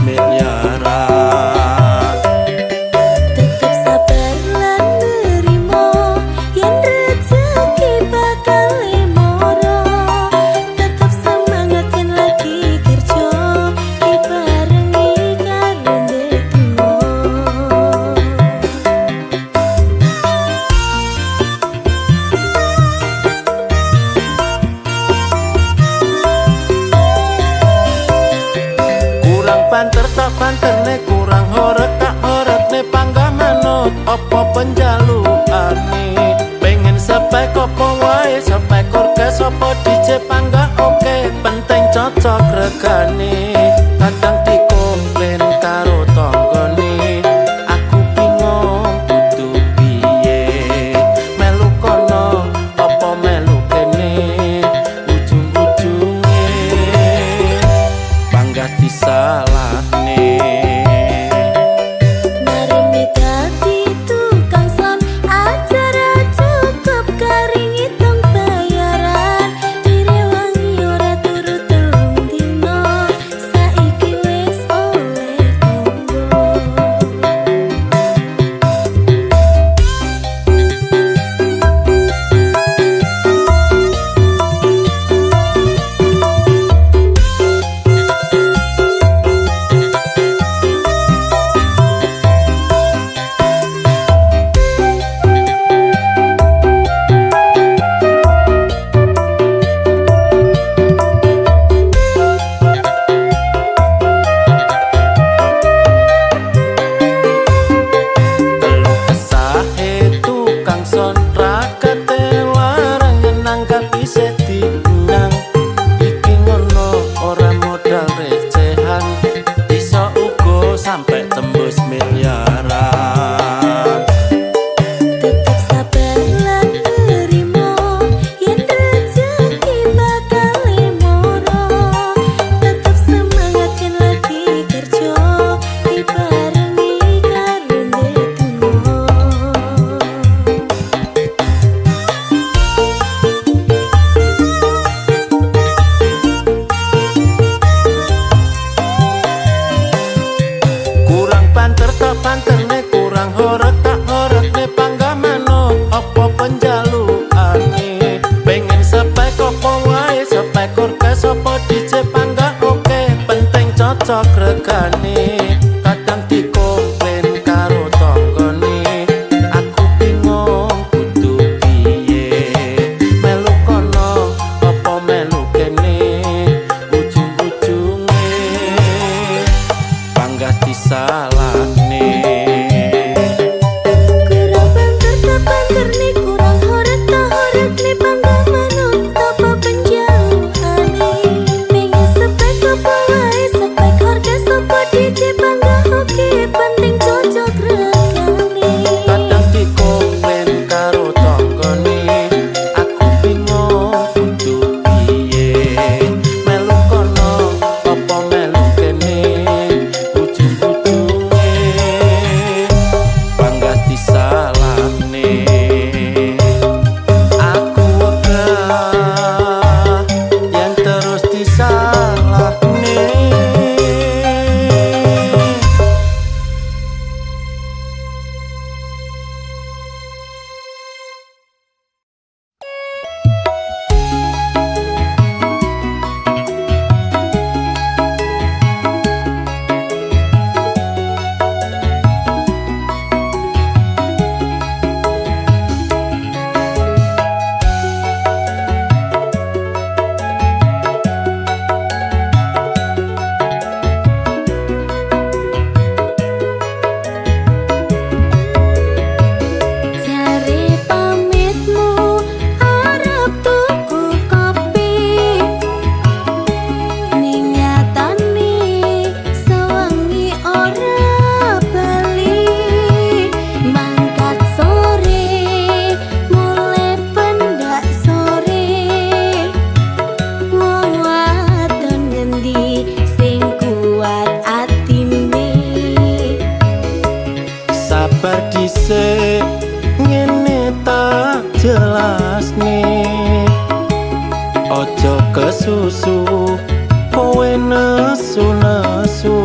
miliaran. Tetep sabar lan nerimo yen rezeki bakal lemoro. Tetep semangat yen lagi kerja dibarengi karo ndedonga. Kurang banter tak banterne, kurang horeg tak horegne, panggah manut apa penjalukane. Pengen sepek apa wae, sepek orkes apa DJ, panggah oke, penting cocok regane. Kadang dikomplain karo tanggane, aku bingung kudu piye. Melu kono apa melu kene, ujung-ujunge panggah disalahne. Maremi dadi tukang son acara cukup kari ngitung bayaran. Direwangi ora turu telung dino, saiki wis oleh tonggo. Keluh kesahe tukang son rakate larang nyenang gak bisa diundang. Iki ngono ora modal recehan, bisa uga sampe tembus miliaran. Tetep sabar lan nerimo yen rezeki bakal lemoro. Tetep semangat yen lagi kerja dibarengi karo ndedonga. Kurang banter tak banterne, kurang horeg tak horegne, panggah manut apa penjalukane. Pengen sepek apa wae, sepek orkes apa DJ, panggah oke, penting cocok regane. Kadang dikomplain karo tanggane, aku bingung kudu piye. Melu kono apa melu kene, ujung-ujunge panggah disalahne. Kurang banter tak banterne, kurang horeg tak horegne, panggah manut apa penjalukane. Pengen sepek apa wae, sepek orkes apa DJ, panggah oke, penting cocok regane. Kadang dikomplain karo tanggane, aku bingung kudu piye. Melu kono apa melu kene, ujung-ujunge panggah disalahne. Aku wegah yen terus disalahne. dhisik ngene tak jelasne, ojo kesusu kowe nesu-nesu.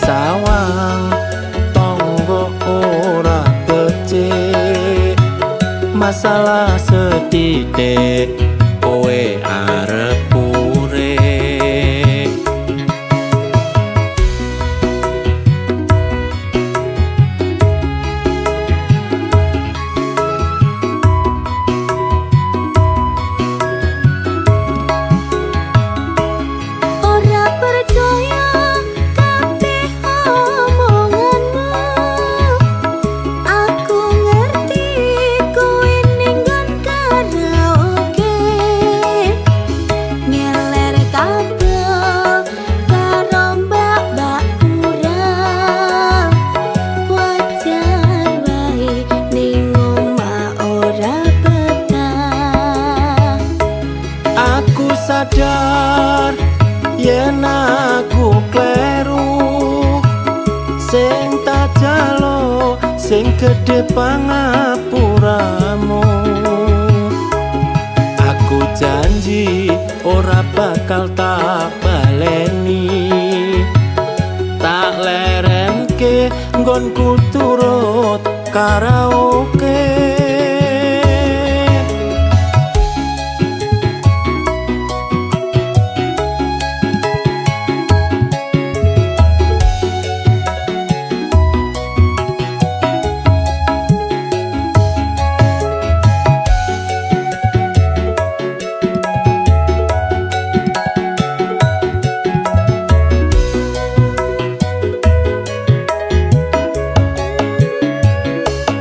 disawang tonggo ora becik masalah setitik kowe arep urip ora percaya kabeh omonganmu aku ngerti kowe ning nggon karaoke ngeler kabel karo mbak-mbak kurang wajar wae ning omah ora betah aku sadar yen aku kleru sing tak jalo sing gedhe pangapuramu aku janji ora bakal tak baleni tak lerenke nggonku turut karaoke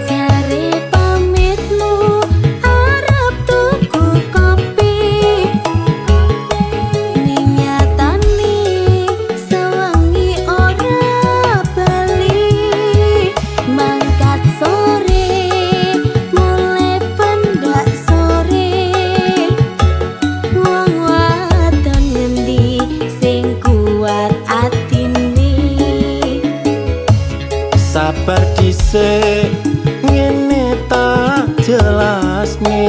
jare pamitmu arep tuku kopi ning nyatane sewengi ora bali mangkat sore mulai pendak sore wong wadon ngendi sing kuat atine sabar dhisik ngene tak jelasne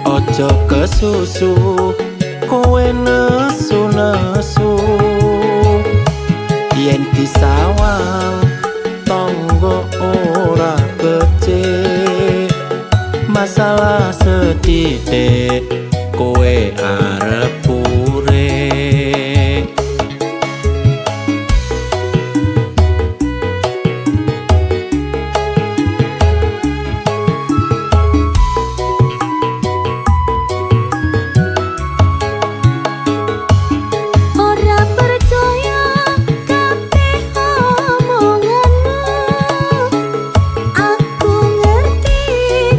ojo kesusu kowe nesu-nesu yen disawang tonggo ora becik masalah setitik kowe arep urip ora percaya kabeh omonganmu aku ngerti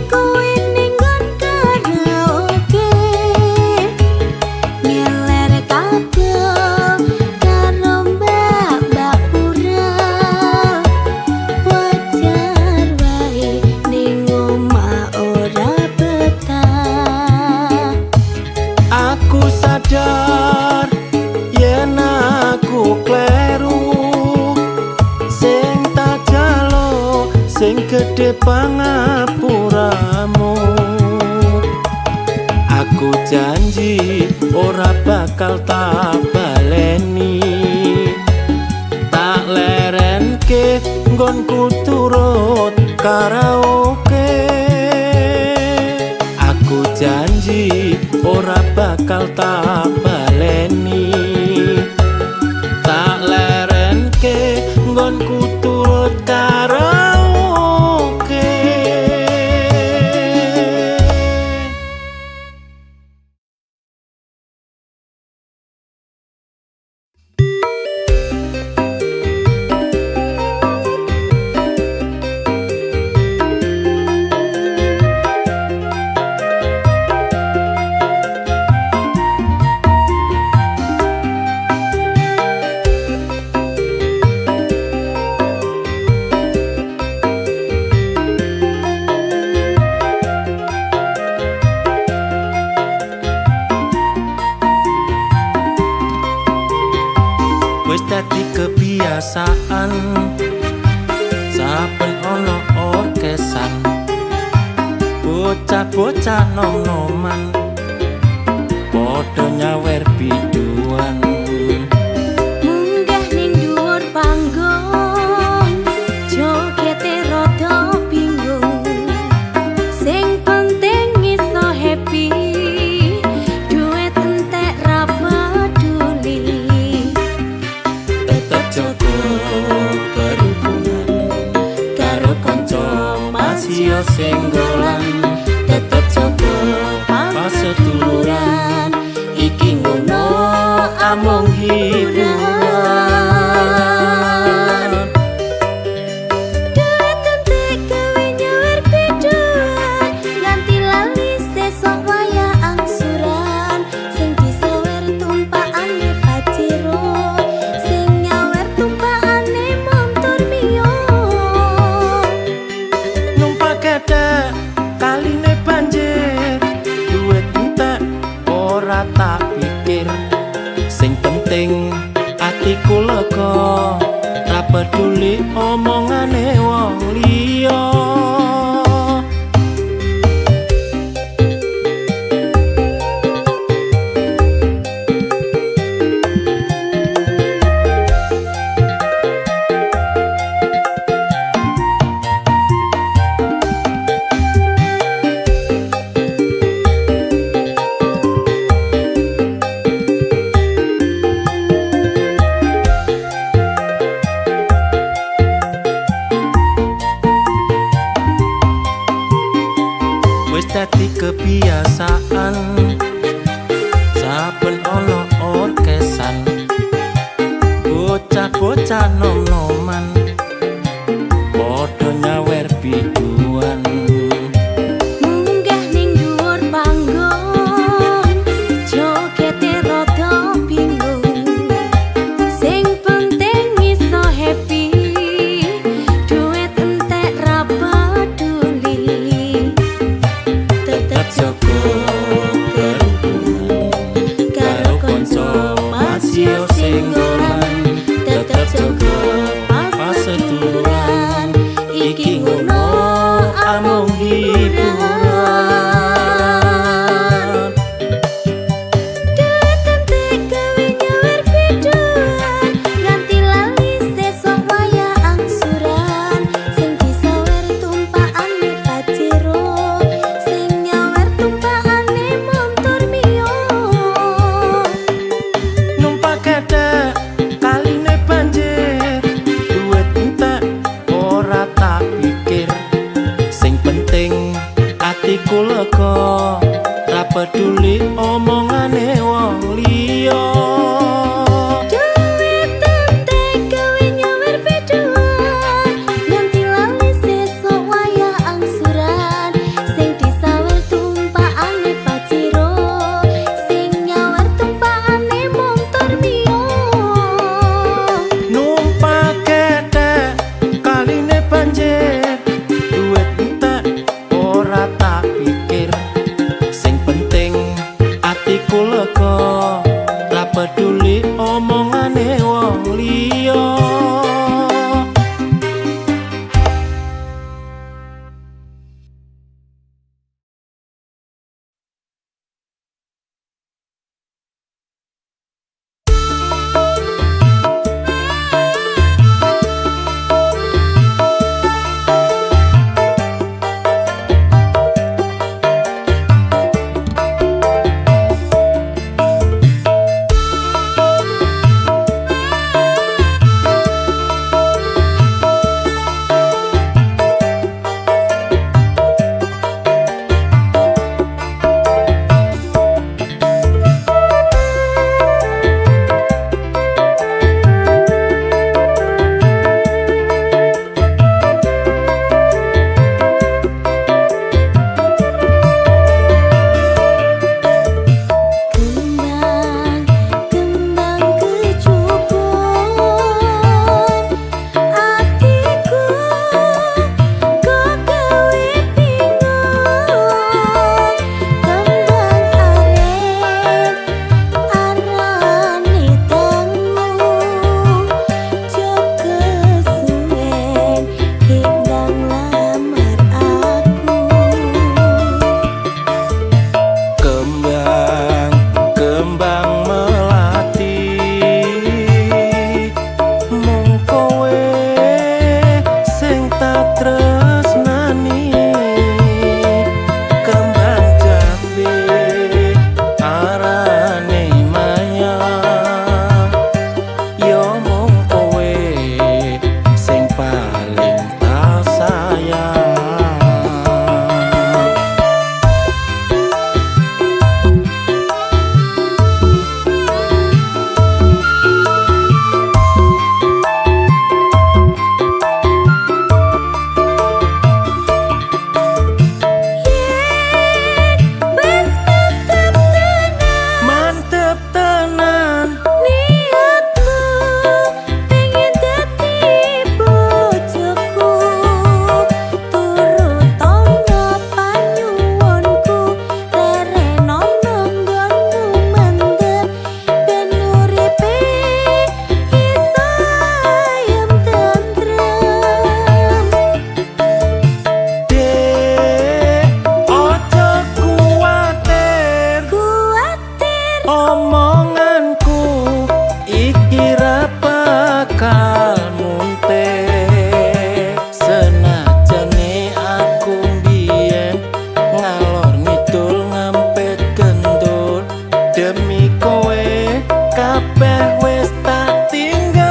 kowe ning nggon karaoke ngeler kabel karo mbak-mbak kurang wajar wae ning omah ora betah aku sadar yen aku kleru sing tak jalo sing gedhe pangapuramu aku janji ora bakal tak baleni tak lerenke nggonku turut karaoke aku janji ora bakal tak baleni tak lerenke nggonku turut karaoke wis dadi kebiasaan saben ana orkesan bocah-bocah nom-noman padha nyawer biduan munggah ning amung hiburan. Duit entek gawe nyawer biduan, nganti lali sesok waya angsuran. Sing disawer tumpakane paciro, sing nyawer tumpakane montor mio. Numpak gedhe kaline banjir, duit entek ora tak pikir. Sing penting atiku lega, ra peduli omongane wong liya. Wis dadi kebiasaan, saben ana orkesan, bocah-bocah nom-noman padha nyawer biduan. Munggah ning dhuwur panggung, jogete rada bingung. Sing penting iso happy, duit entek ra peduli. Tetep Joko kerukunan karo konco masih singgolan, tetep jaga paseturan. Iki ngono amung hiburan. Duit entek gawe nyawer biduan, nganti lali sesok waya angsuran. Sing disawer tumpakane paciro, sing nyawer tumpakane montor mio. Numpak gedhe kabeh wis tak tinggalne.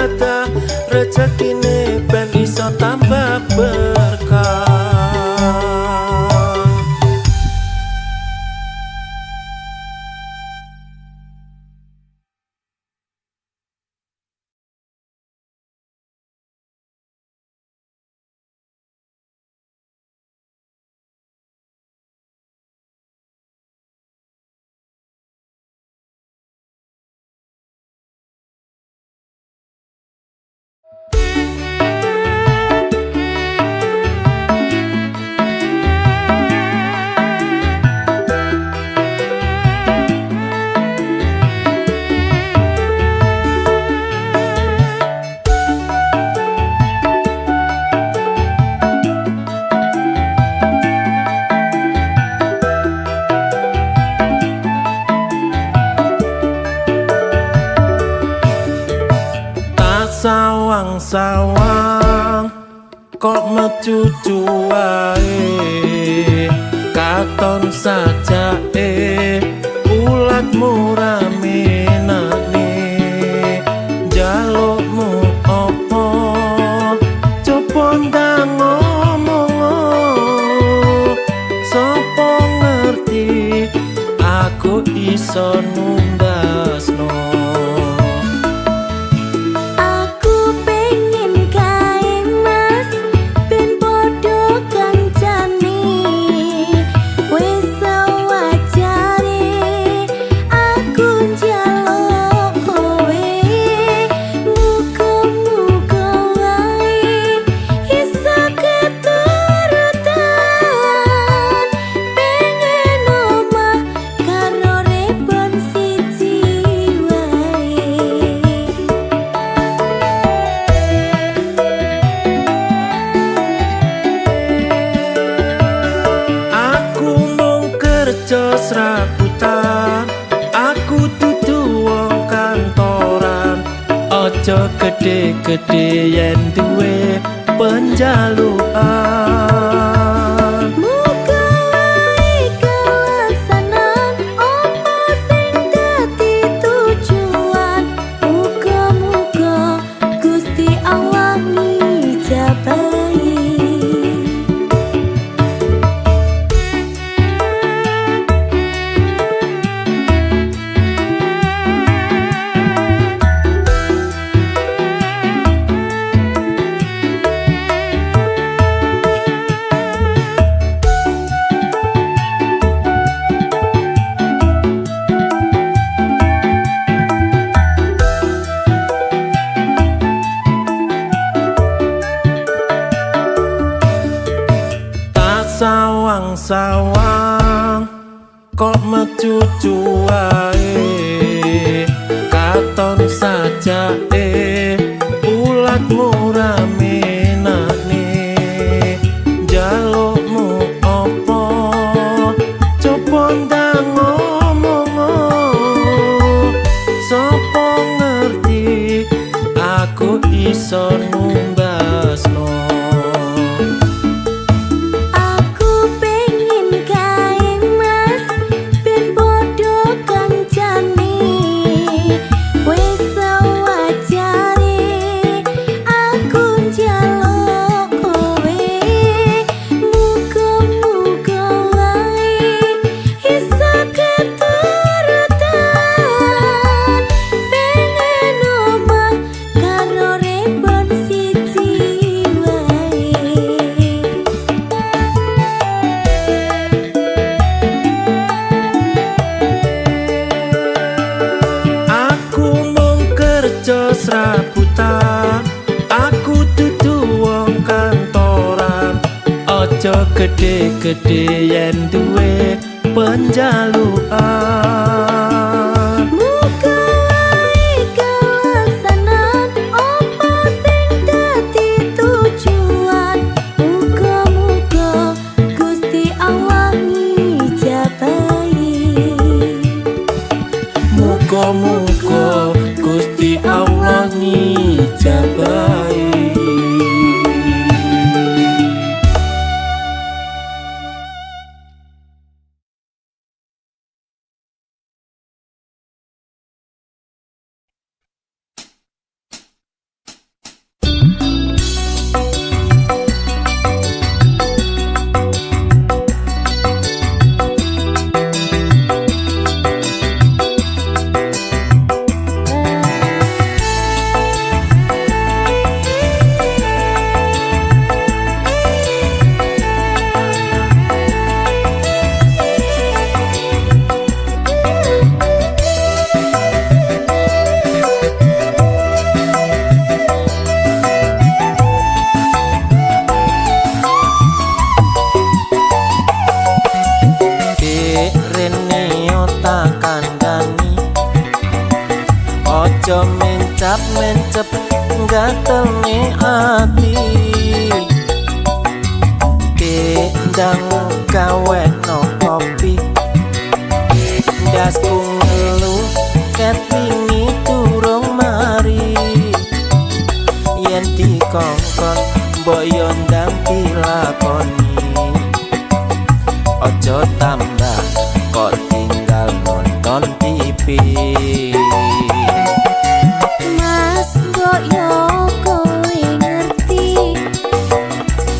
ibadah, rezekine ben iso tambah berkah. Sawang-sawang kok mecucu wae, katon sajake ulatmu ramenane. Jalukmu opo coba ndang ngomong, sapa ngerti aku iso numbasno. Serabutan, aku dudu wong kantoran. Ojo gede-gede yen duwe penjalukan. Muga wae kelaksanan opo sing dadi tujuan. Muga-muga Gusti Allah ngijabahi. Sawang-sawang kok mecucu wae, katon sajake ulatmu ramenane. Jalukmu opo coba ndang ngomong, sapa ngerti aku iso numbasno. Serabutan, aku dudu wong kantoran. Ojo gede-gede yen duwe penjalukan. Muga wae kelaksanan opo sing dadi tujuan. Muga-muga Gusti Allah ngijabahi. Muga-muga Gusti Allah ngijabahi. mencep gatelne ati Kendang gawe no kopi dasku ngelu ket wingi durung mari yen dikongkon mbok yo ndang dilakoni ojo tambah kok tinggal nonton TV Mas mbok yo kowe ngerti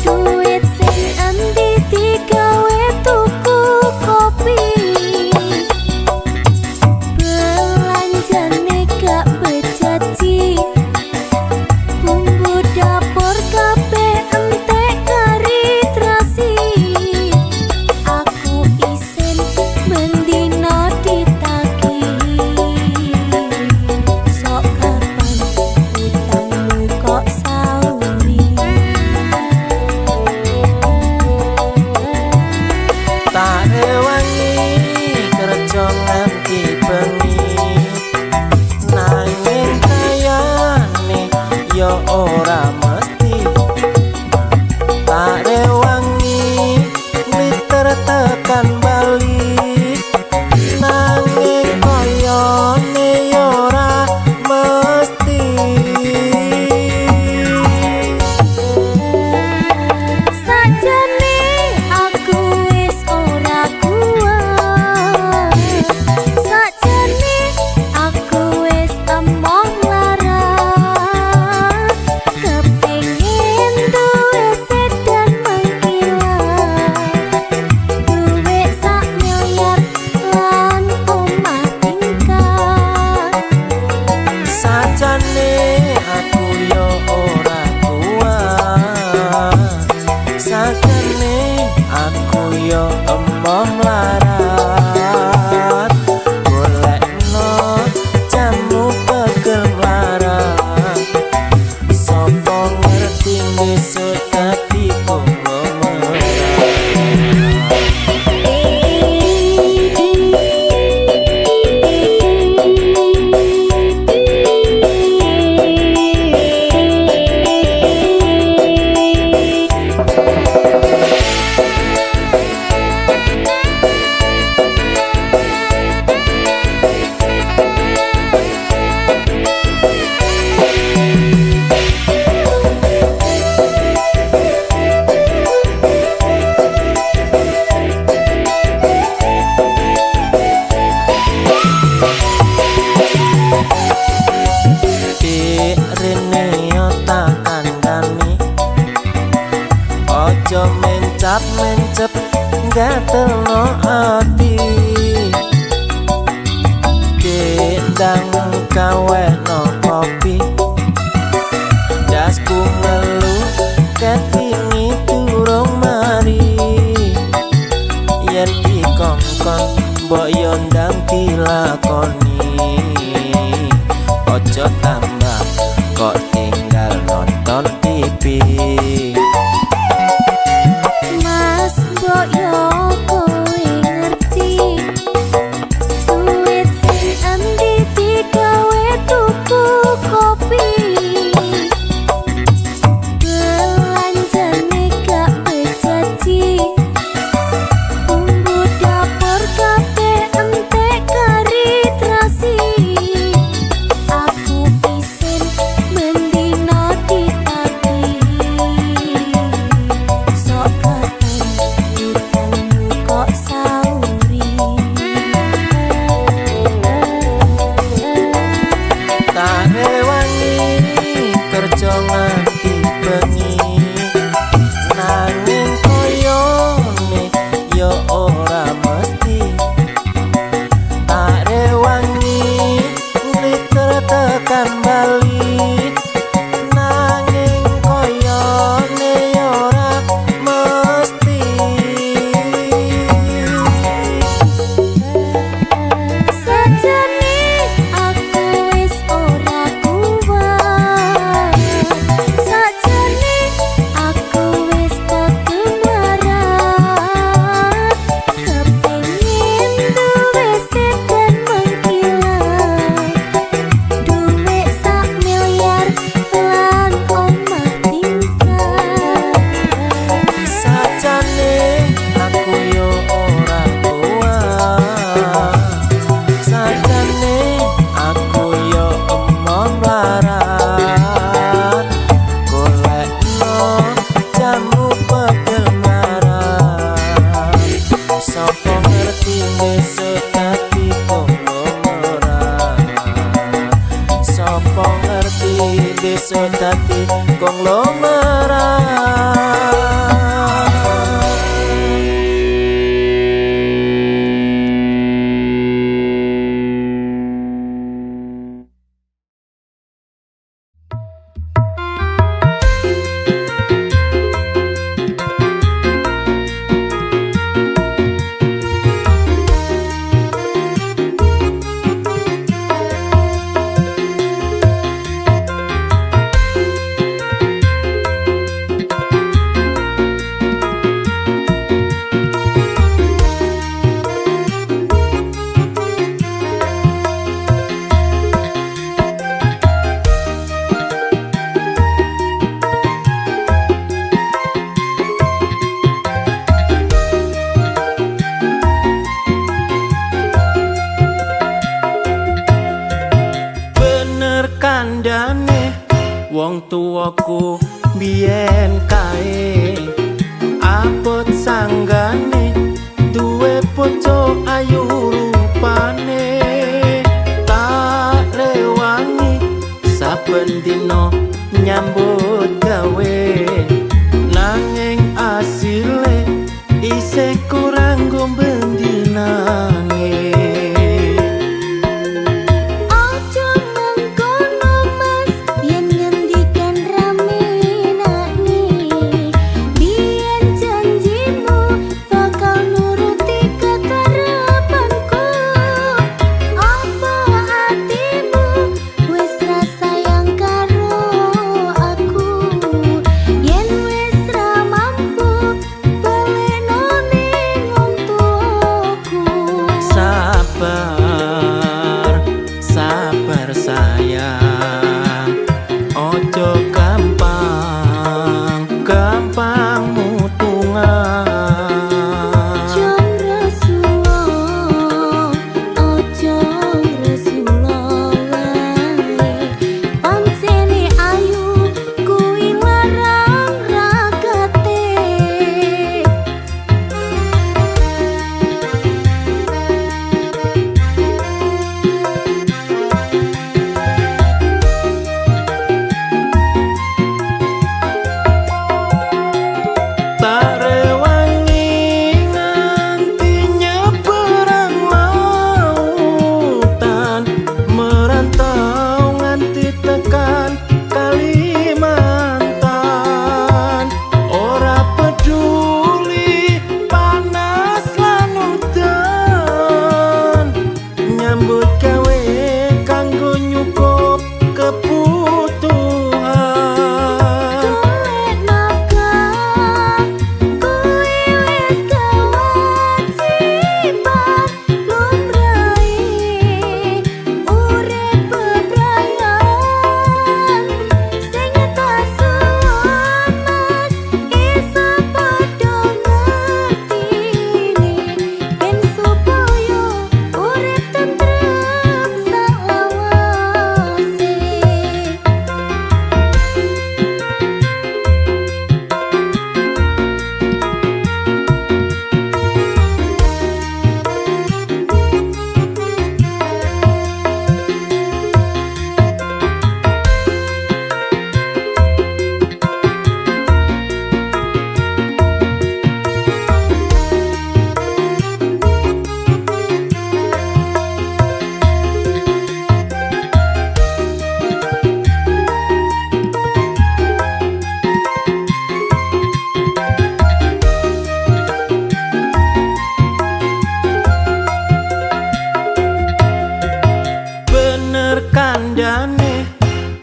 duit sing endi digawe tuku kopi belanjane gak bejaji bumbu dapur kabeh entek kari terasi aku isin mendino ditagih sok kapan utangmu kok sauri tak rewangi kerja nganti bengi nanging kayane yo ora mesti tak rewangi liter tekan balik nanging koyone yo ora mesti sajane aku wis ora kuat sajane aku wis emoh lara kepengin duwe sedan mengkilat duwe sak miliar lan omah tingkat sajane aku yo ora kuat sajane aku yo emoh melarat golekno jamu pegel melarat sapa ngerti besok dadi konglomerat rene yo tak kandhani ojo mencap-mencep gatelno ati kendang gawe no kopi dasku ngelu ket wingi durung mari yen dikongkon mbok yo ndang dilakoni ojo tambah kok tinggal nonton TV Mas mbok yo kowe ngerti duit sing endi digawe tuku dadi kandhane wong tuwaku biyen kae abot sanggane duwe bojo ayu rupane tak rewangi saben dina nyambut gawe nanging asile isih kurang gombendinane.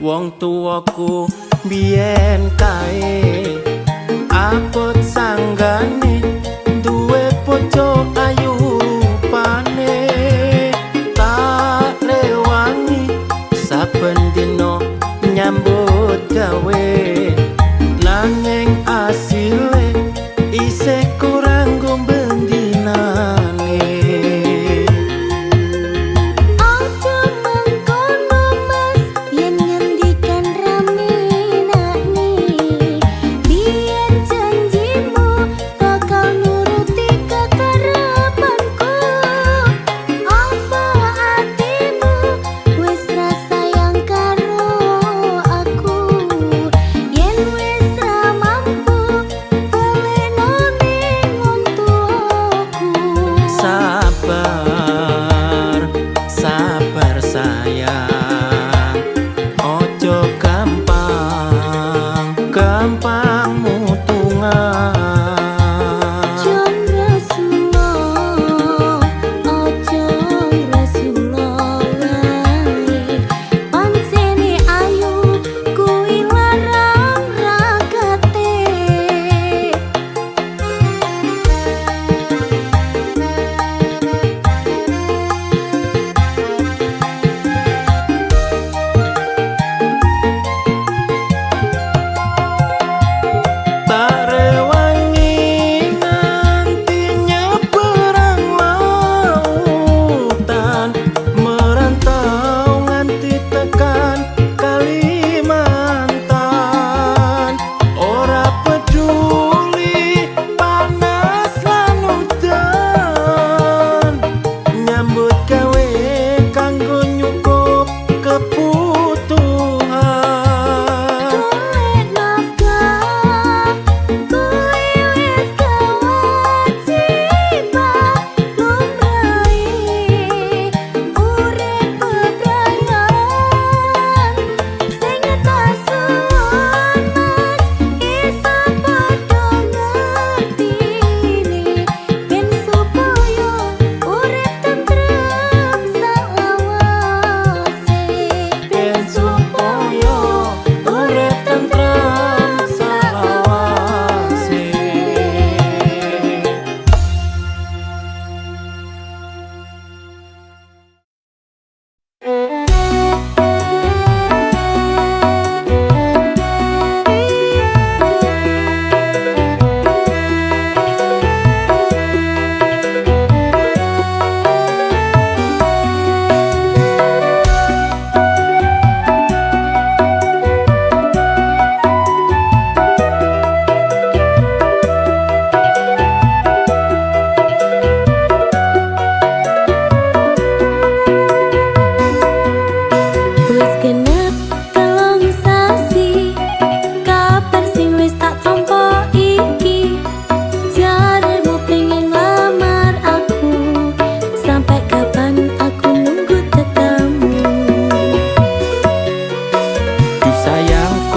Wong tuwaku biyen kae abot sanggane duwe bojo ayu rupane tak rewangi saben dina nyambut gawe nanging asile isih kurang gombendinane.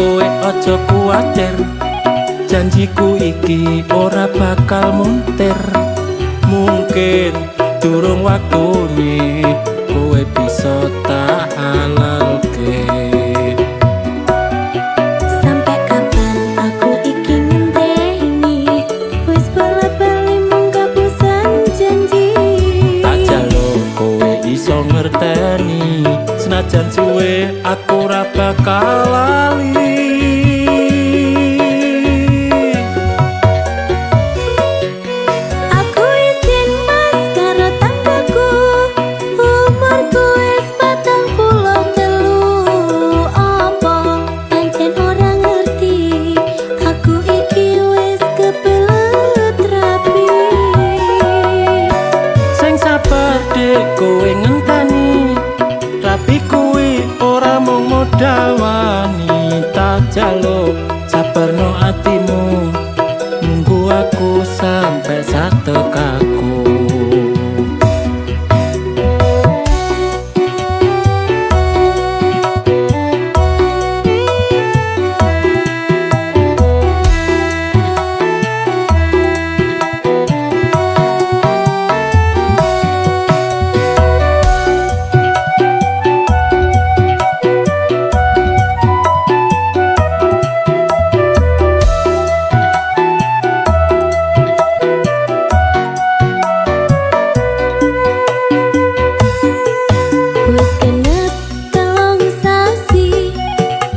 kowe aja kuwatir, janjiku iki ora bakal muntir. Mungkin durung waktune kowe bisa tak halalke. Sampai kapan aku iki ngenteni, wis bola-bali mung kapusan janji. Tak jaluk kowe iso ngerteni, senajan suwe aku ora bakal lali. Aku izin mas karo tanggaku, umurku wis 43. Apa pancen ora ngerti, aku iki wis kebelet rapi. Sing sabar dek kowe ngenteni, tapi kuwi ora mung modal wani. Tak jaluk sabarno atimu, nunggu aku sampai satekaku. Wis genep 3 sasi,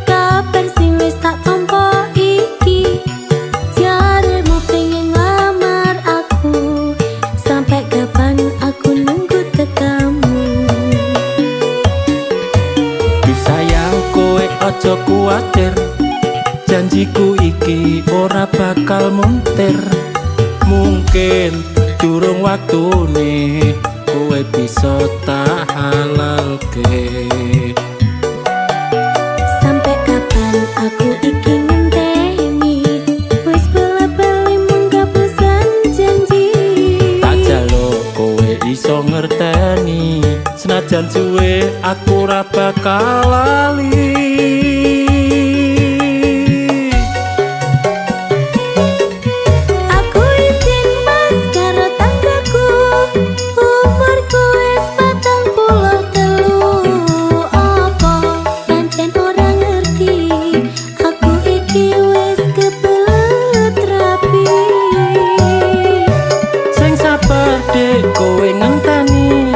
kabar sing wis tak tampa iki. Jaremu pengen lamar aku, sampai kapan aku nunggu tekamu. Duh sayang kowe aja kuwatir, janjiku iki ora bakal muntir. Mungkin durung waktune kowe bisa tak halalke. Sampai kapan aku iki ngenteni, wis bola-bali mung kapusan janji. Tak jaluk kowe iso ngerteni, senajan suwe aku ora bakal lali. Aku izin mas karo tanggaku, umurku wis 43. Apa pancen ora ngerti, aku iki wis kebelet rapi. Sing sabar dek kowe ngenteni,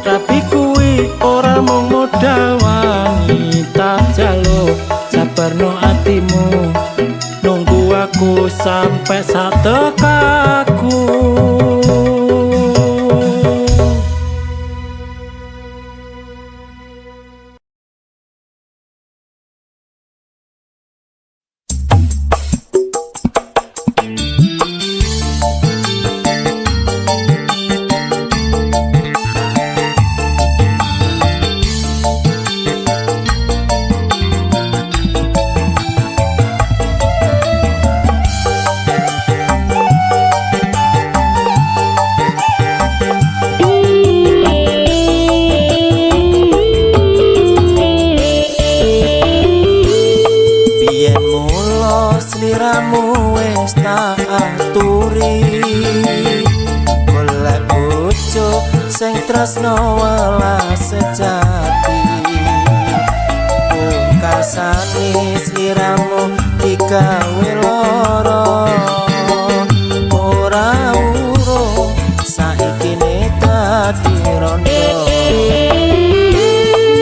tapi kuwi ora mung modal wangi. Tak jaluk sabarno atimu, nunggu aku sampai satekaku. Biyen mula sliramu wis tak aturi, golek bojo sing tresno welas sejati. Pungkasane sliramu digawe lara, ora urung saiki ne dadi rondo.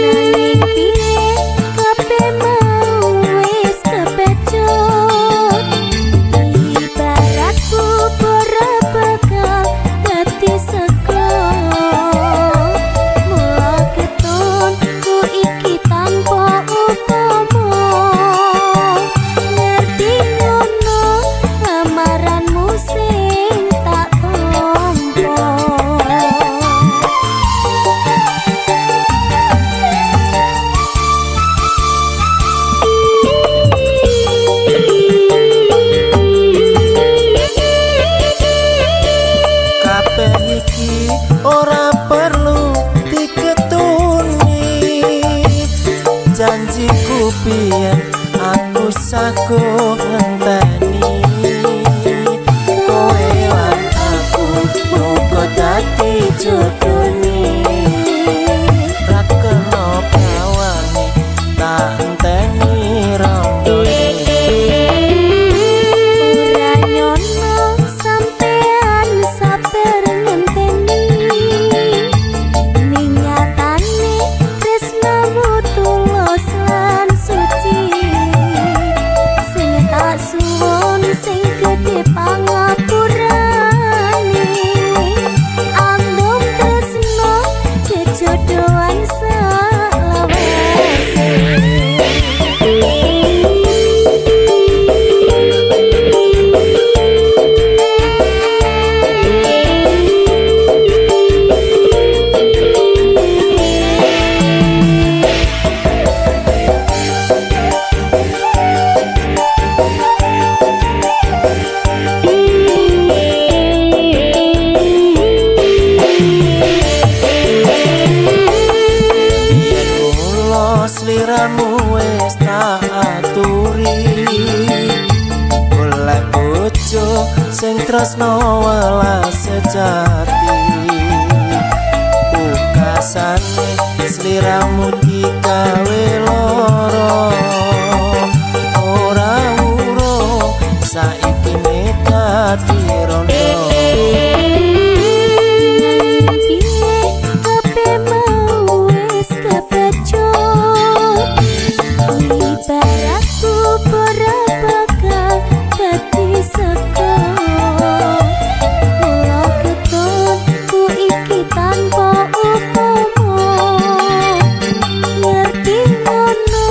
Nanging piye kabeh mau wis kepecut, ibarat bubur bakal dadi sego. Mula ketonku iki tanpa upama, ngerti saku ngenteni kowe lan aku muga dadi jodone ra kena bawane tak enteni rondone ora nyono sampean sabar ngenteni ning nyatane tresnamu tulus lan suci sing tak suwun sing gedhe pangapurane andum tresno jejodohan salawase. Sliramu wis tak aturi golek bojo sing tresno welas sejati ukasane sliramu digawe loro ora urung saiki dadi rondo. Ibaratku ora bakal dadi saka mula ketonku iki tanpa upama ngerti ngono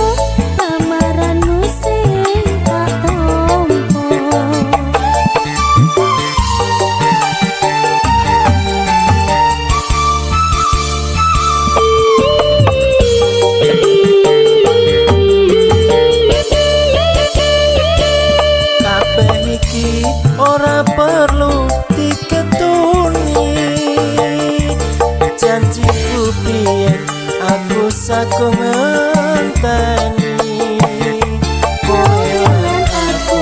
lamaranmu sing tak tampa. Ora perlu diketuni janjiku biyen aku saku ngenteni kowe lan aku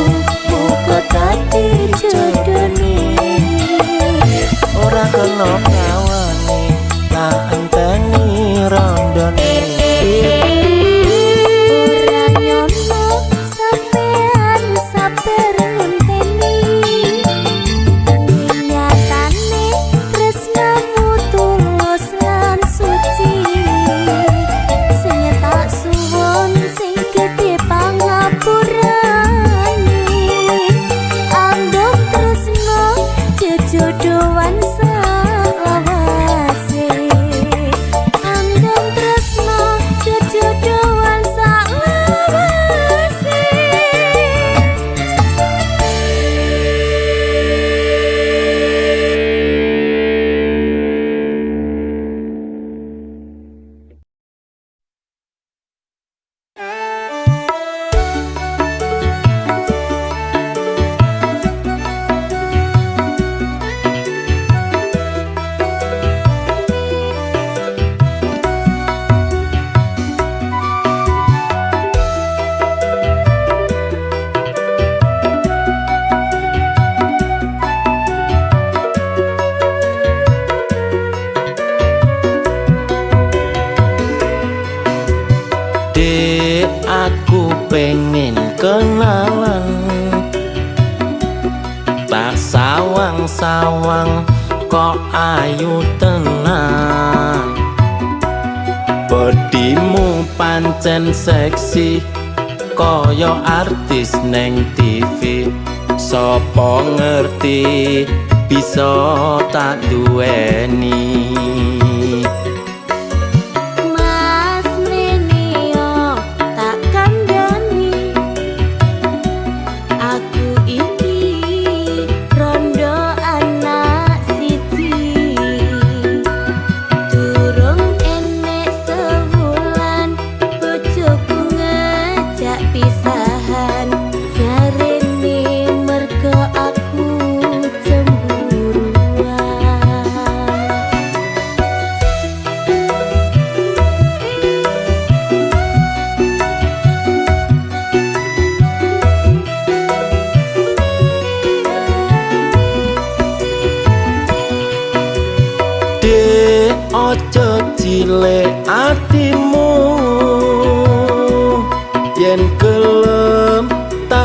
muga dadi jodone ora kena kawane tak enteni rondone. Ora nyono sampean sabar ngenteni nyatane tresnamu tulus lan suci sing tak suwun sing gedhe pangapurane andum tresno jejodohan salawase andum tresno jejodohan salawase. Dek aku pengen kenalan tak sawang-sawang kok ayu tenan bodimu pancen seksi koyo artis neng TV sopo ngerti bisa tak duweni. Aku cemburuan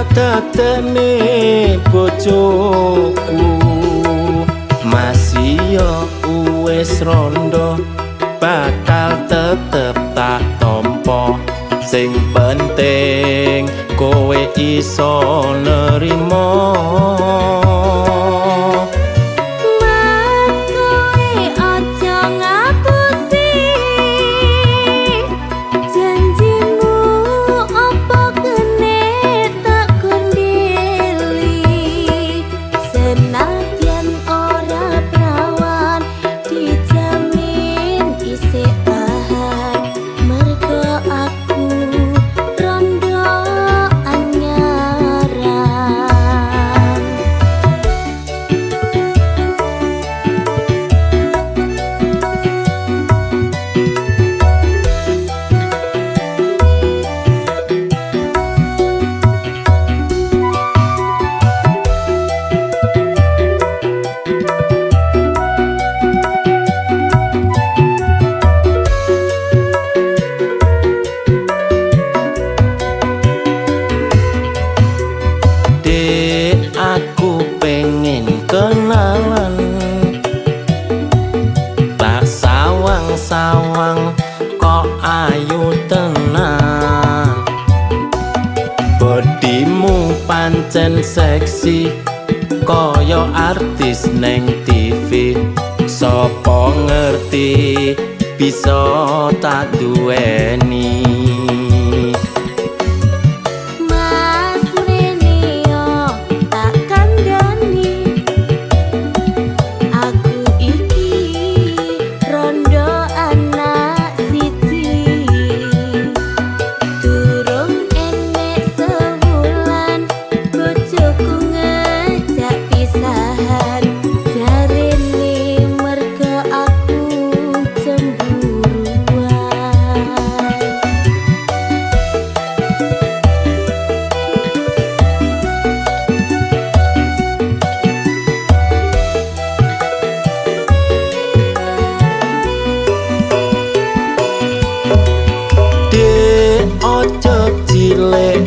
tak dadekne bojoku masih yo wis rondo bakal tetep tak tompo sing penting kowe iso nerimo. Aku pengen kenalan tak sawang-sawang kok ayu tenang bodimu pancen seksi koyo artis neng TV sopo ngerti bisa tak duweni.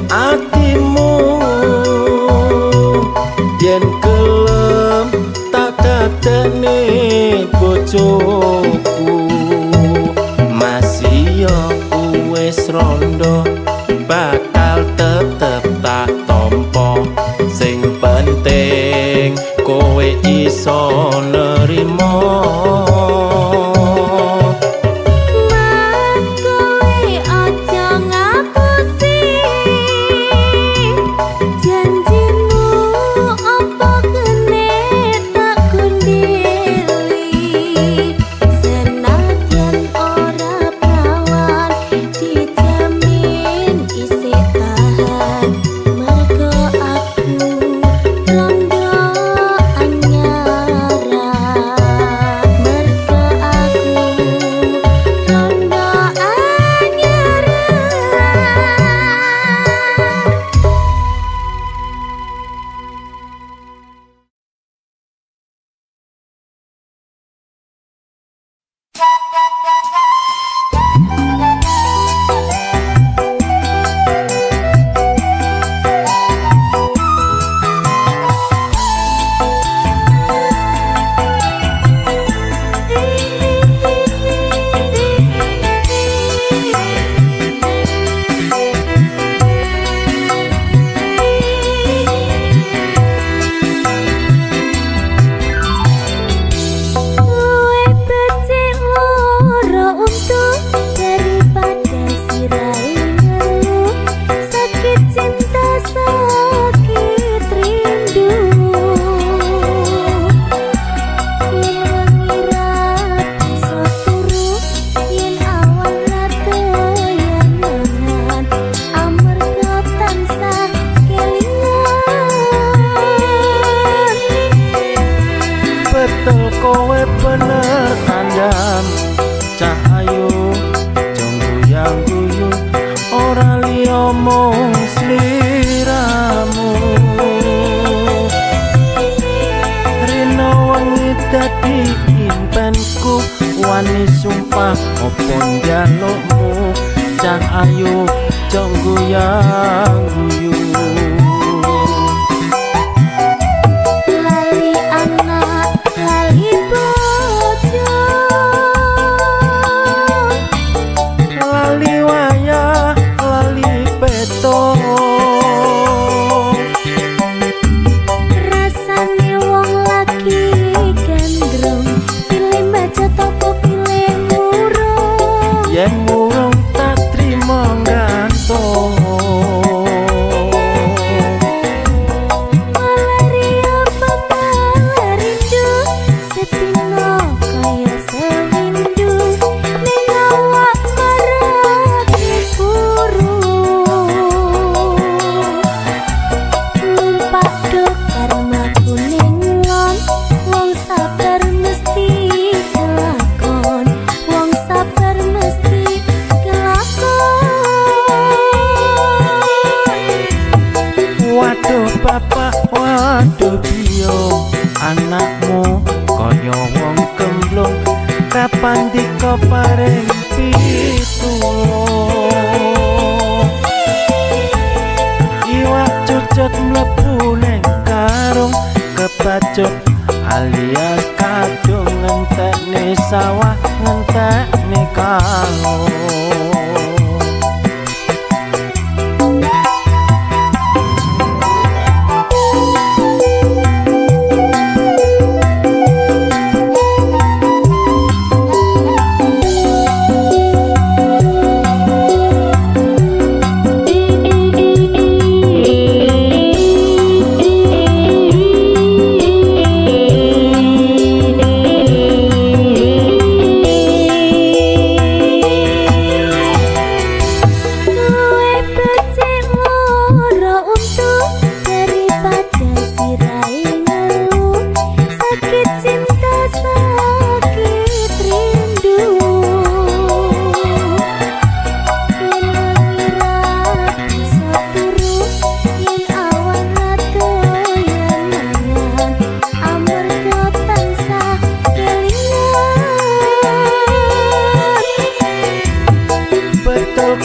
Atimu yen gelem tak dadekne bojoku masih yo wis rondo bakal tetep tak tompo sing penting kowe iso nerimo. Kowe bener kandang cahayu jonggu yang guyu ora liya mung sliramu rino wengi dadi impenku wani sumpah opo njalukmu cahayu jonggu yang guyu. Waduh bapak, waduh biyo, anakmu kaya wong gemblung. Kapan dika paring pitulung? Iwak cucut mlebu ning karung, kebacut alias kadung, ngentekne sawah, ngentekne kalung.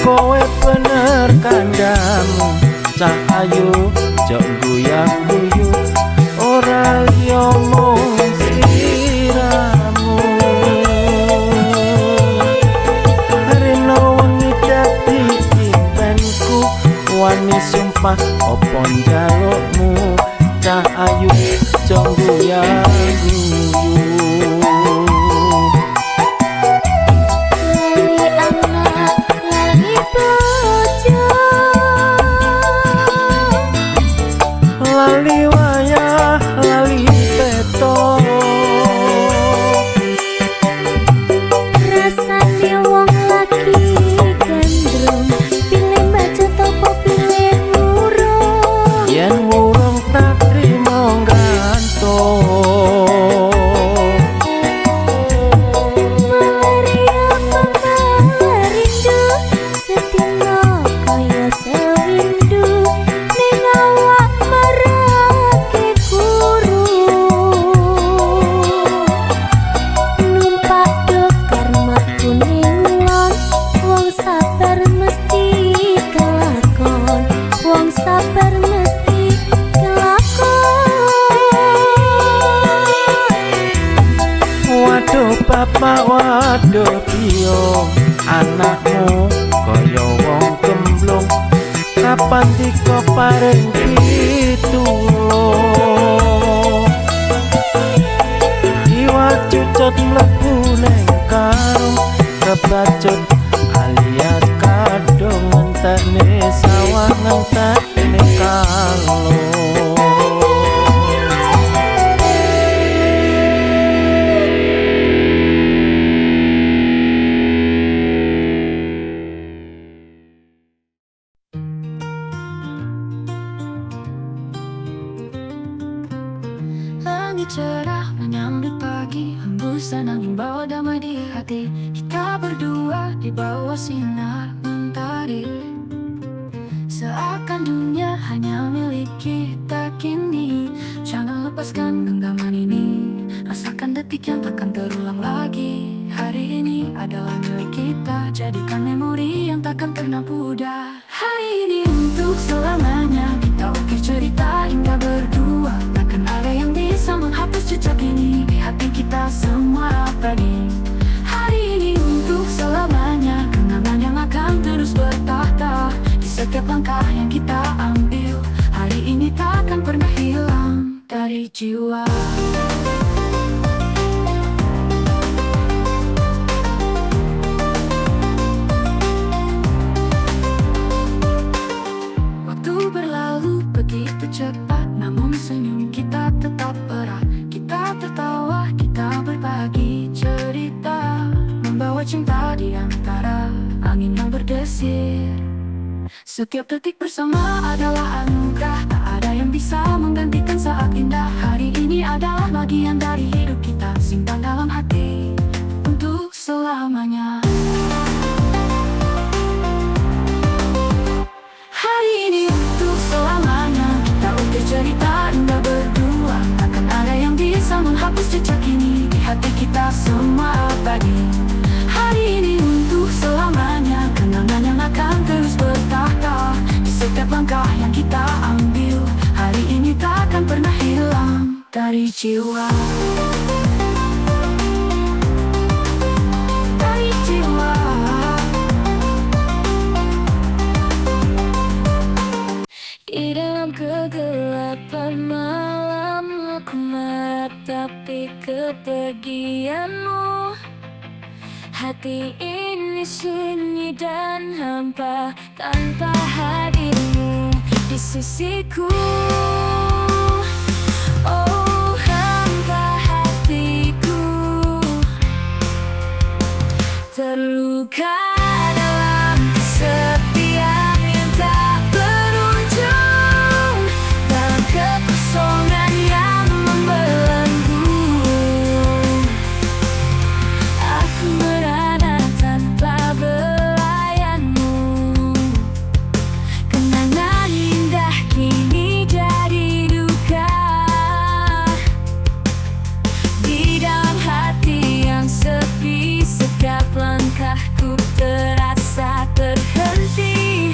Kowe bener kandamu, cah ayu jok guyah-guyu, ora liya mung sliramu. Rena wengi dadi impenku, wani sumpah opo njalukmu, cah ayu jok guyah-guyu. Lali wayah, lali peto, rasane wong lagi gandrung, pilih baca topo pilih wurung. yen wurung tak trimo gantung. Malaria pamarindu, setino kaya sewindu, ning awak marake guru. Numpak dokar mlaku ning lon, wong sabar mesti kelakon, wong sabar mesti kelakon. Waduh bapak, waduh biyo, anakmu kaya wong gemblung. Kapan dika paring pitulung? Iwak cucut mlebu ning karung, kebacut alias kadung, ngentekne sawah, ngentekne kalung. Langit cerah menyambut pagi, hembusan angin bawa damai di hati. Kita berdua di bawah sinar mentari, seakan dunia hanya milik kita kini. Jangan lepaskan genggaman ini, rasakan detik yang takkan terulang lagi. Hari ini adalah milik kita, jadikan memori yang takkan pernah pudar. Hari ini untuk selamanya, kita ukir cerita indah berdua. Takkan ada yang bisa menghapus jejak ini di hati kita semua abadi. Hari ini untuk selamanya, kenangan yang akan terus bertahta di setiap langkah yang kita ambil. Hari ini takkan pernah hilang dari jiwa. Waktu berlalu begitu cepat, namun senyum kita tetap erat. Kita tertawa, kita berbagi cerita, membawa cinta di antara angin yang berdesir. Setiap detik bersama adalah anugerah, tak ada yang bisa menggantikan saat indah. Hari ini adalah bagian dari hidup kita, simpan dalam hati untuk selamanya. Hari ini untuk selamanya, kita dari jiwa, dari jiwa. Di dalam kegelapan malam aku meratapi kepergianmu. Hati ini sunyi dan hampa tanpa hadirmu di sisiku. Oh, hampa hatiku terluka dalam kesepian yang tak berujung, dalam kekosongan yang membelenggu. Aku merana tanpa belayanmu. Kenangan indah kini jadi duka. Di dalam hati yang sepi, setiap langkahku terasa terhenti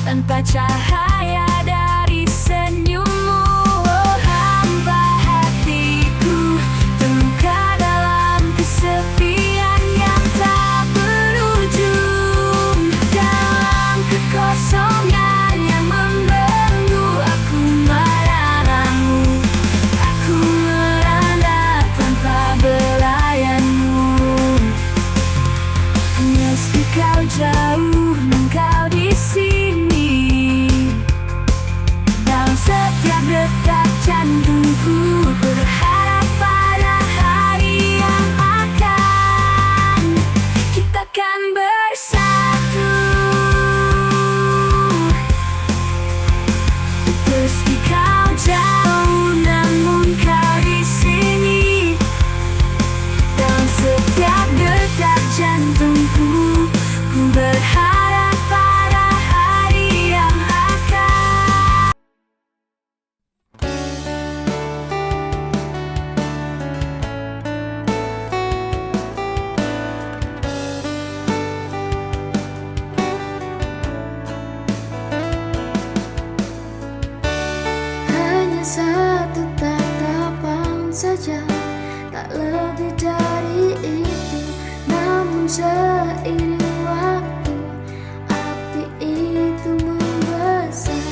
tanpa cahaya dari senyummu. Oh, hampa hatiku terluka dalam kesepian yang tak berujung, dalam kekosongan yang membelenggu. Aku meranamu, aku merana tanpa belayanmu. Meski kau jauh, engkau di sini, dalam setiap detak jantungku berharap pada hari yang akan kita kan bersatu. Meski kau jauh, namun kau di sini, dalam setiap detak jantungku ku berharap pada hari yang akan. Hanya satu tatapan saja, tak lebih dari itu. Namun seiring waktu, api itu membesar,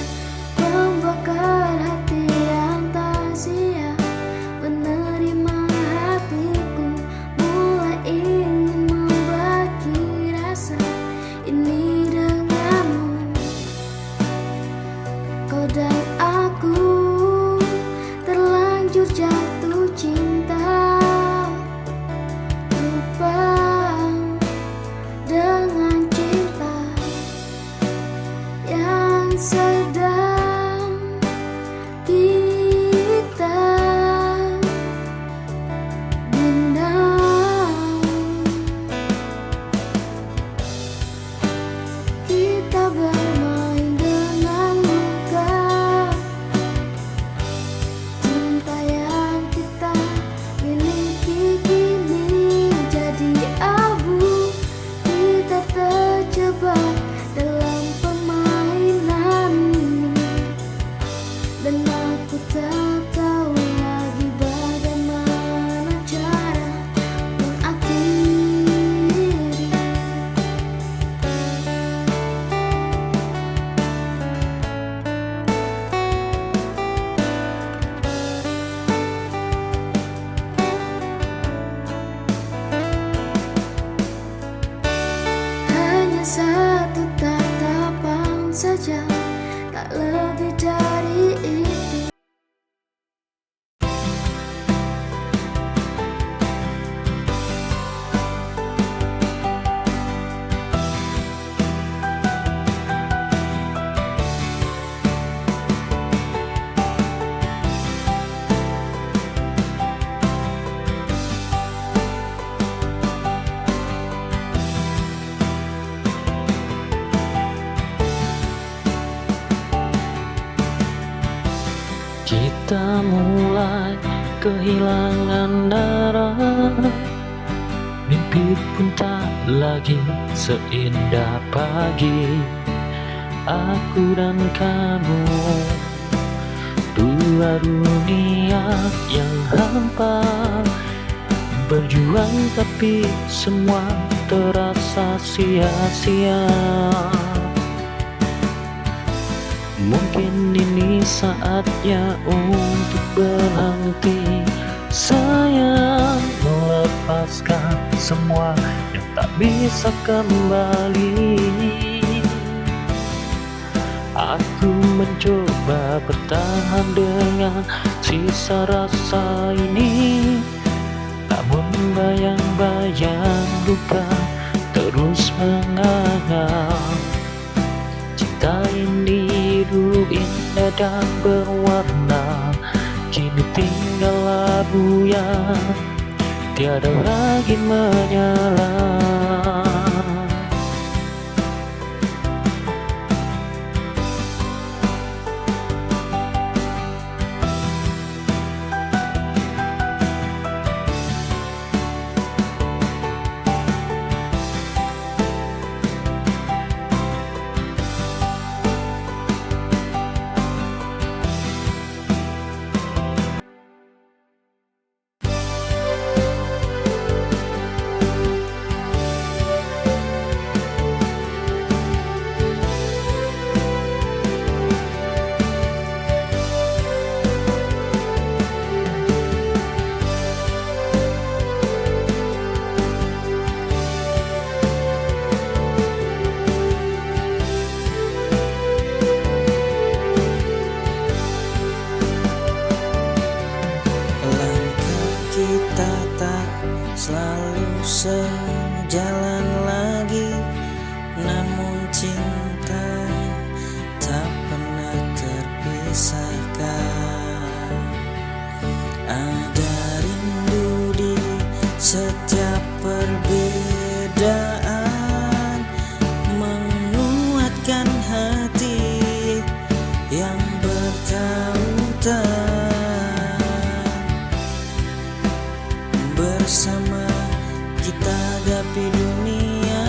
membakar hati yang tak siap menerima hatiku. Mulai ingin membagi rasa ini denganmu. Kau dan aku terlanjur jatuh cinta, lupa dengan cinta yang sedang kita bina. Kita bermain dengan luka, cinta yang kita miliki kini jadi abu. Kita terjebak dalam permainan ini, dan aku tak tahu lagi bagaimana cara mengakhiri. Hanya satu tatapan saja, tak lebih dari itu. Kita mulai kehilangan darah, mimpi pun tak lagi seindah pagi. Aku dan kamu dulu Dua dunia yang hampa, berjuang tapi semua terasa sia-sia. Mungkin ini saatnya untuk berhenti. Saya melepaskan semua yang tak bisa kembali. Aku mencoba bertahan dengan sisa rasa ini, namun bayang-bayang luka terus menganga. Cinta ini dulu indah dan berwarna, kini tinggal abu yang tiada lagi menyala. Kita tak selalu sejalan lagi, namun cinta tak pernah terpisahkan. Ada rindu di setiap perbedaan, menguatkan hati yang bertautan. Bersama kita hadapi dunia,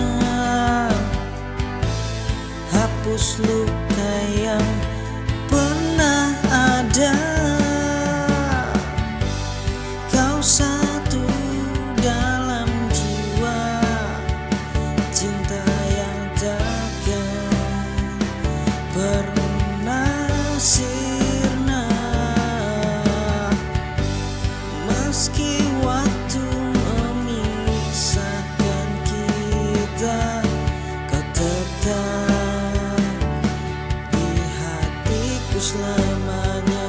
hapus luka yang pernah ada. Kau satu dalam jiwa, cinta yang takkan pernah sirna. Meski waktu memisahkan kita, kau tetap di hatiku selamanya.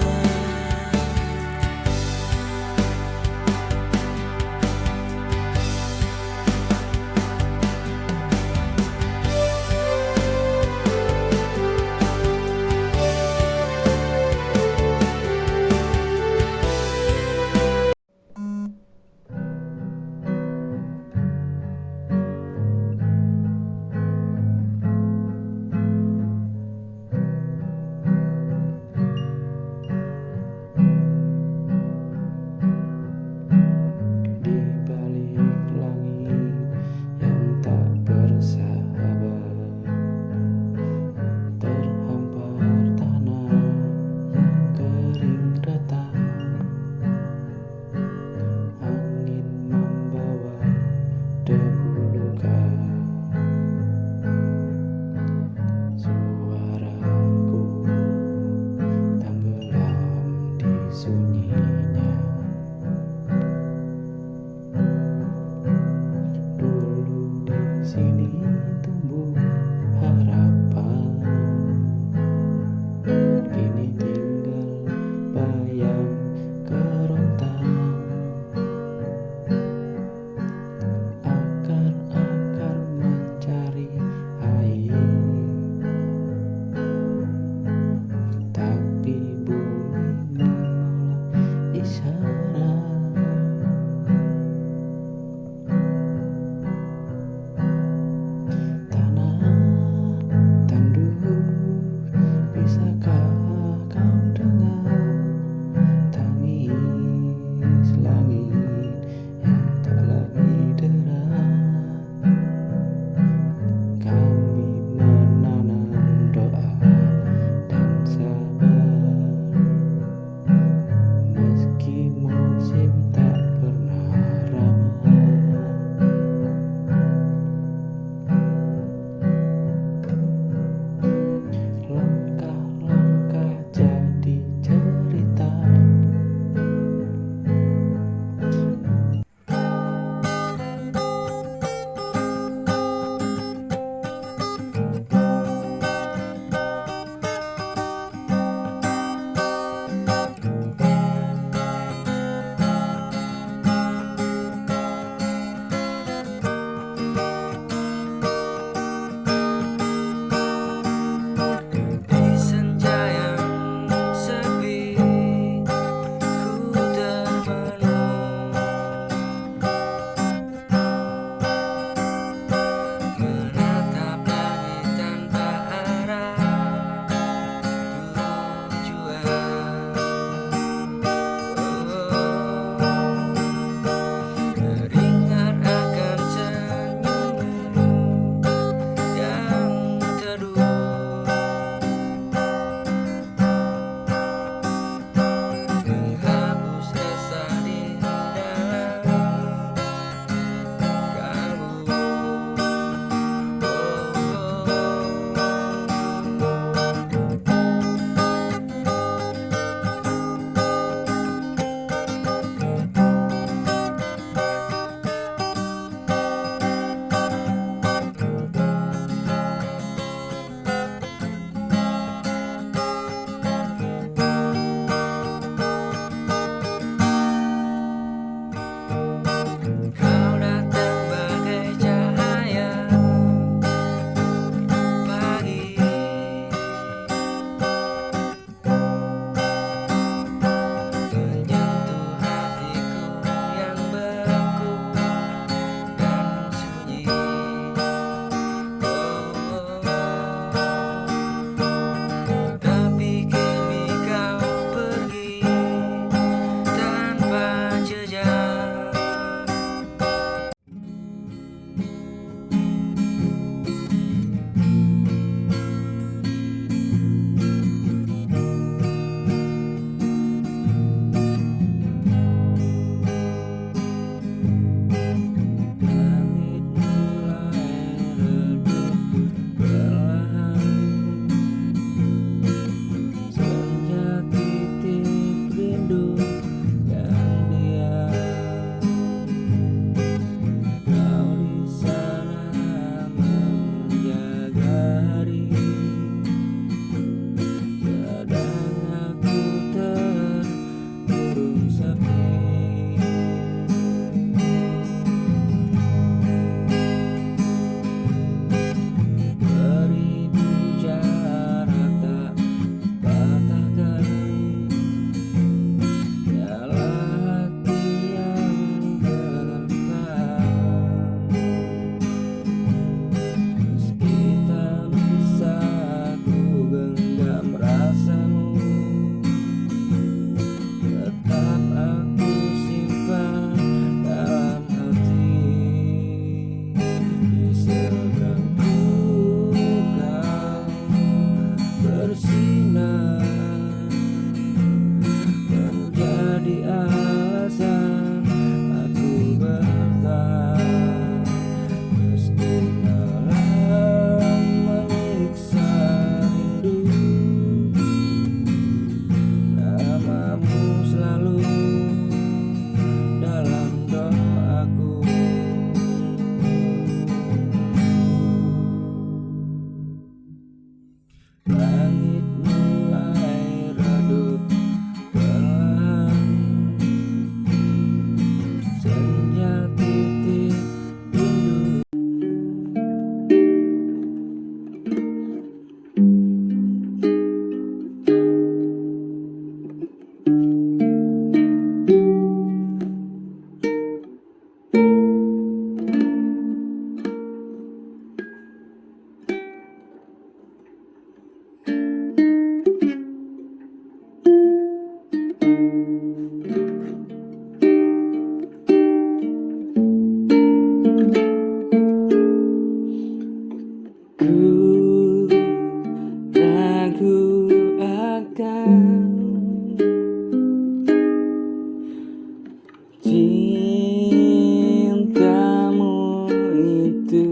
cintamu itu.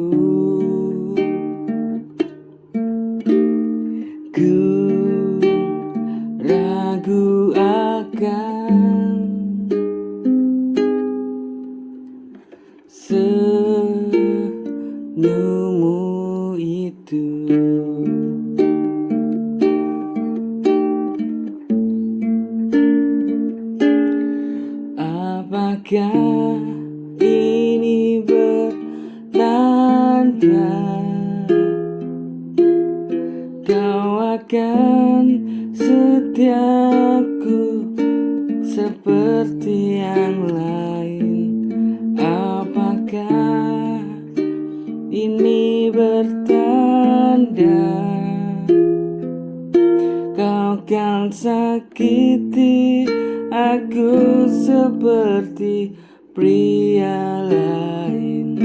Ku ragu akan senyummu itu. Apakah ini bertanda kau akan setiaku seperti yang lain? Apakah ini bertanda kau kan sakiti aku seperti pria lain?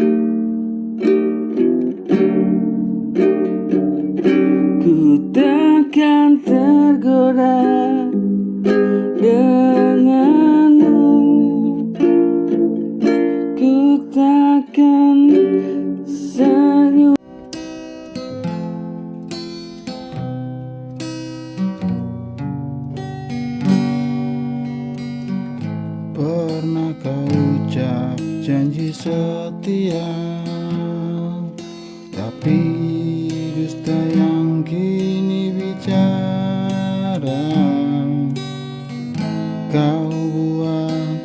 Ku takkan tergoda denganmu, ku takkan senyum. Pernah kau ucap janji setia, tapi dusta yang kini bicara. Kau buat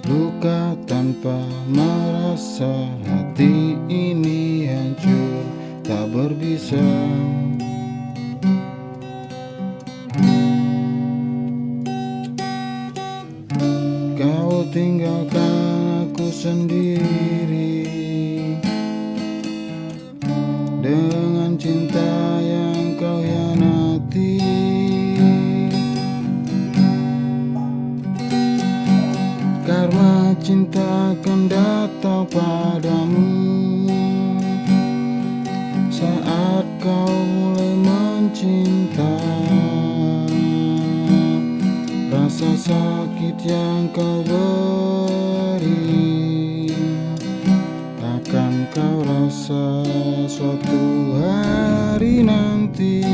luka tanpa merasa, hati ini hancur tak berbisa. Kau tinggalkan aku sendiri dengan cinta yang kau hianati. Karena cinta akan datang padamu saat kau mulai mencinta. Rasa sakit yang kau beri akan kau rasa suatu hari nanti.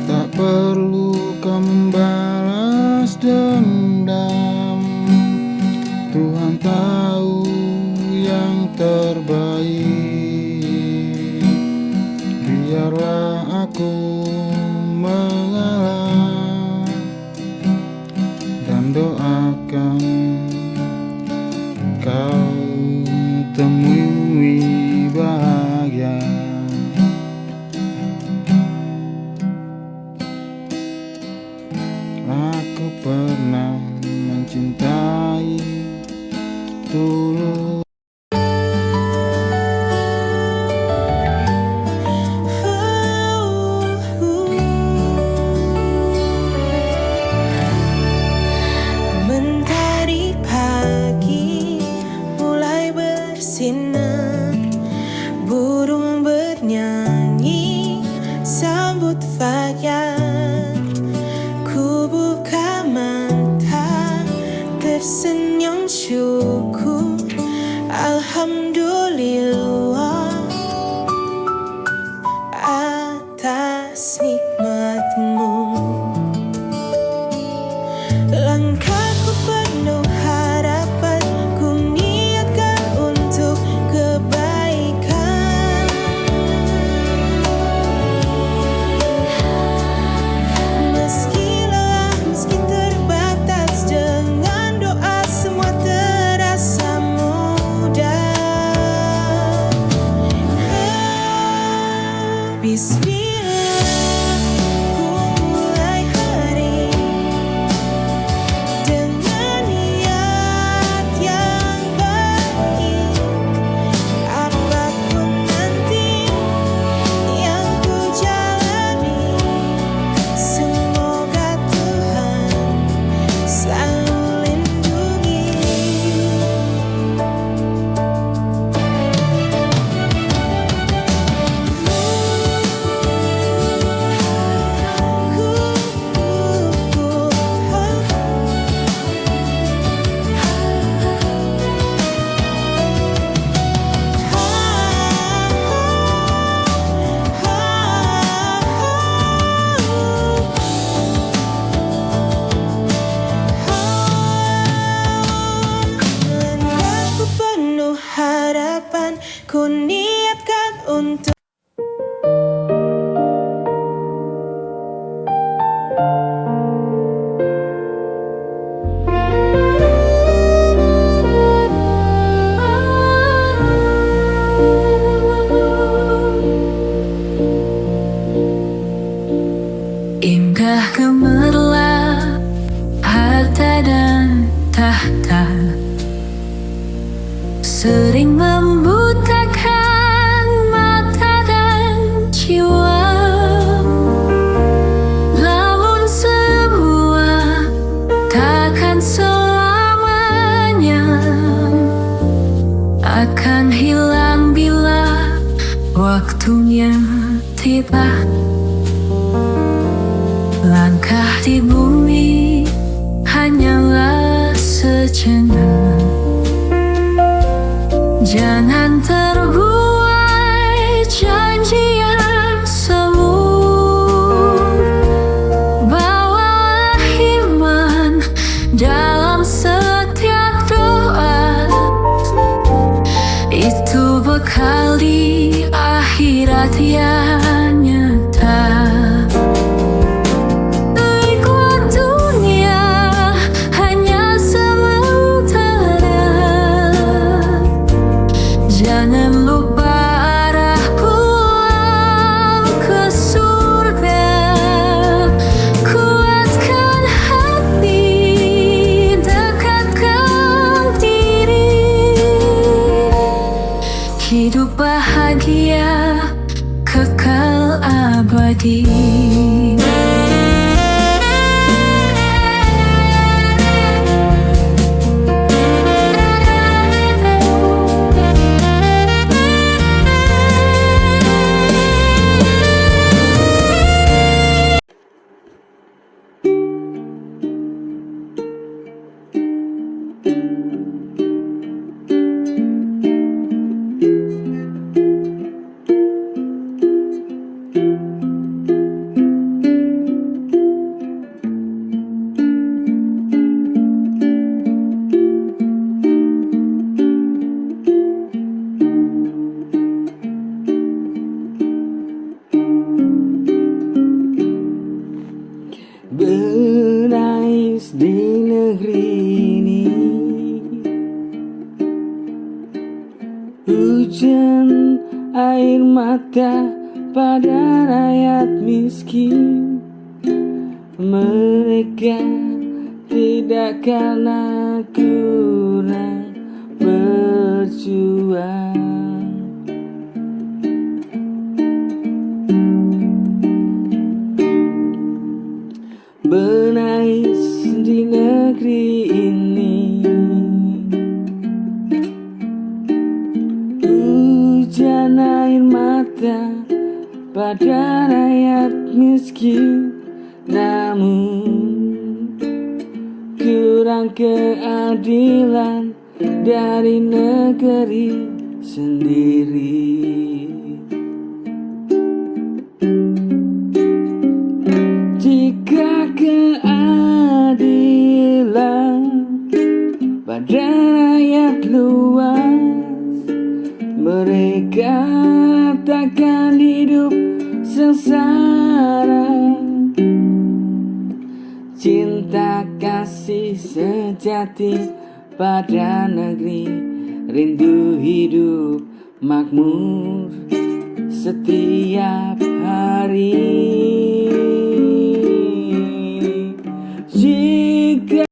Tak perlu kau membalas dendam, Tuhan tahu yang terbaik. Biarlah aku mengalah dan doakan kau temui bahagia. Aku pernah mencintai tulus. Mentari pagi mulai bersinar, burung bernyanyi sambut fajar. Ku buka mata tersenyum syukur, alhamdulillah atas nikmatmu. Langkahku penuh harapan, ku niatkan untuk kebaikan. Meski lelah, meski terbatas, dengan doa semua terasa mudah. Bismillah, ku mulai hari dengan niat yang baik. Apapun nanti yang ku jalani, semoga Tuhan selalu lindungi. waktunya tiba. Langkah di bumi hanyalah sejenak. Jangan terbuai janji yang semu. Bawalah iman dalam setiap doa. Itu bekal di akhirat yang nyata. Ikut dunia hanya sementara. Jangan lupa arah pulang ke surga. Kuatkan hati, dekatkan diri. Hidup bahagia kekal abadi. Berais di negeri ini, hujan air mata pada rakyat miskin. Mereka tidak karena kurang berjuang. Menangis di negeri ini, hujan air mata pada rakyat miskin. Namun kurang keadilan dari negeri sendiri. Jika keadilan pada rakyat luas, mereka takkan hidup sengsara. Cinta kasih sejati pada negeri, rindu hidup makmur setiap hari. Jika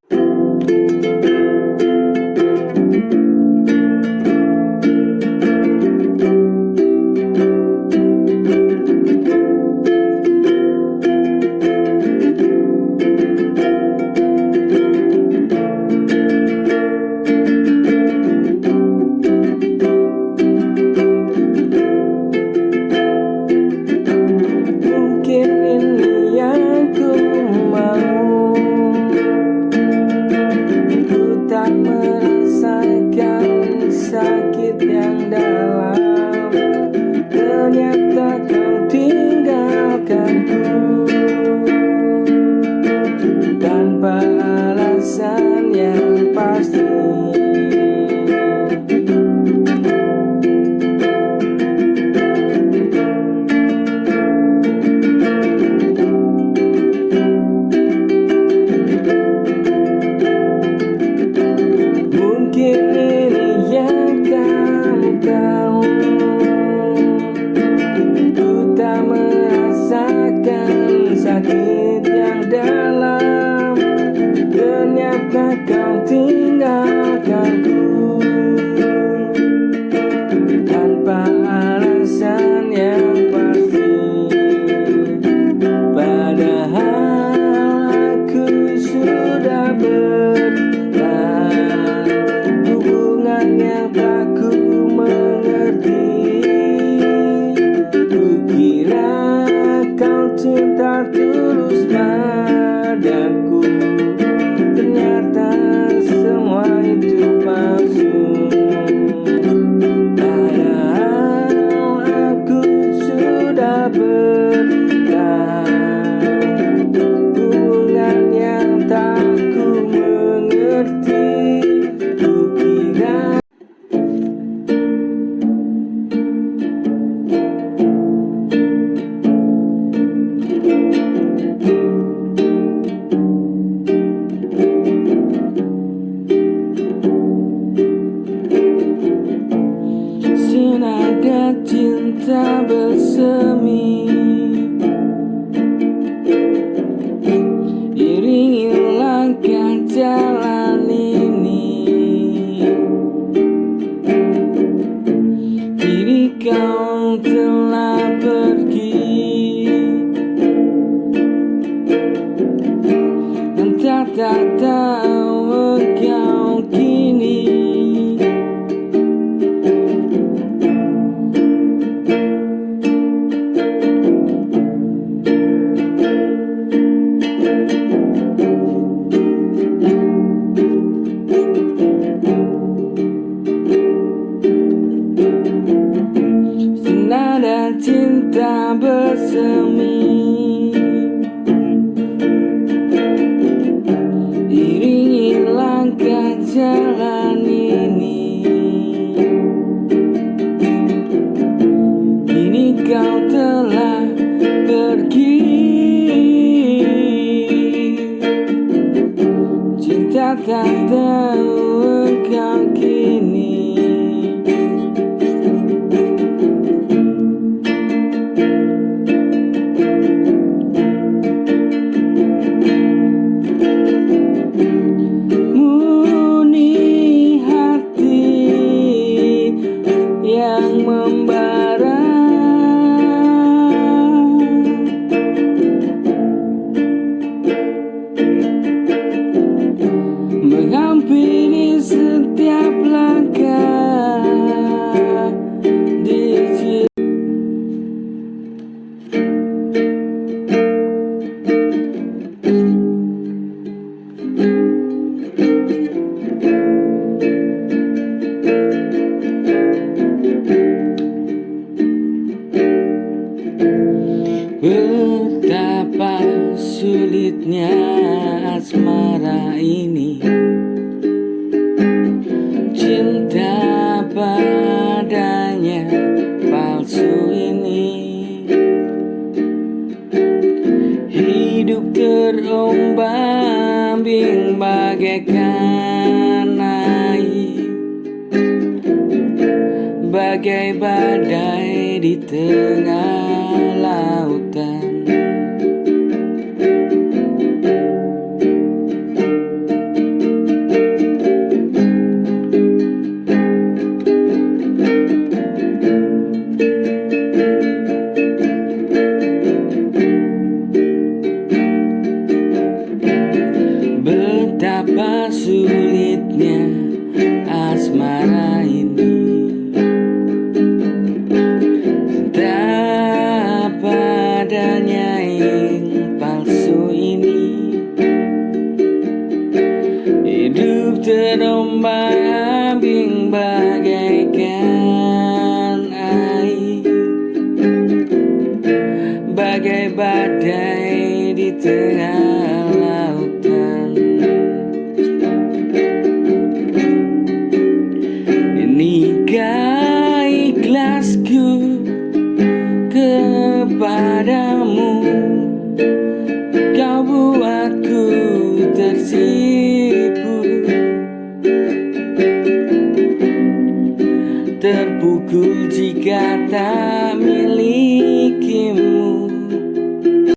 berhutang, hubungan yang tak ku mengerti. Kukira senada cinta bersemi, iringi langkah jalan ini. Kini kau telah pergi, entah tak tahu engkau kini. Senada cinta bersemi, iringi langkah jalan ini. Kini kau telah pergi, cinta tak tahu engkau kini. Murni hati yang membara, menghampiri setiap langkah di betapa sulitnya asmara ini, cinta padanya palsu ini. Hidup terombang-ambing bagaikan air, bagai badai di tengah lautan. Betapa sulitnya asmara ini, cinta padanya yang palsu ini. Hidup terombang-ambing bagaikan air, bagai badai di tengah laut.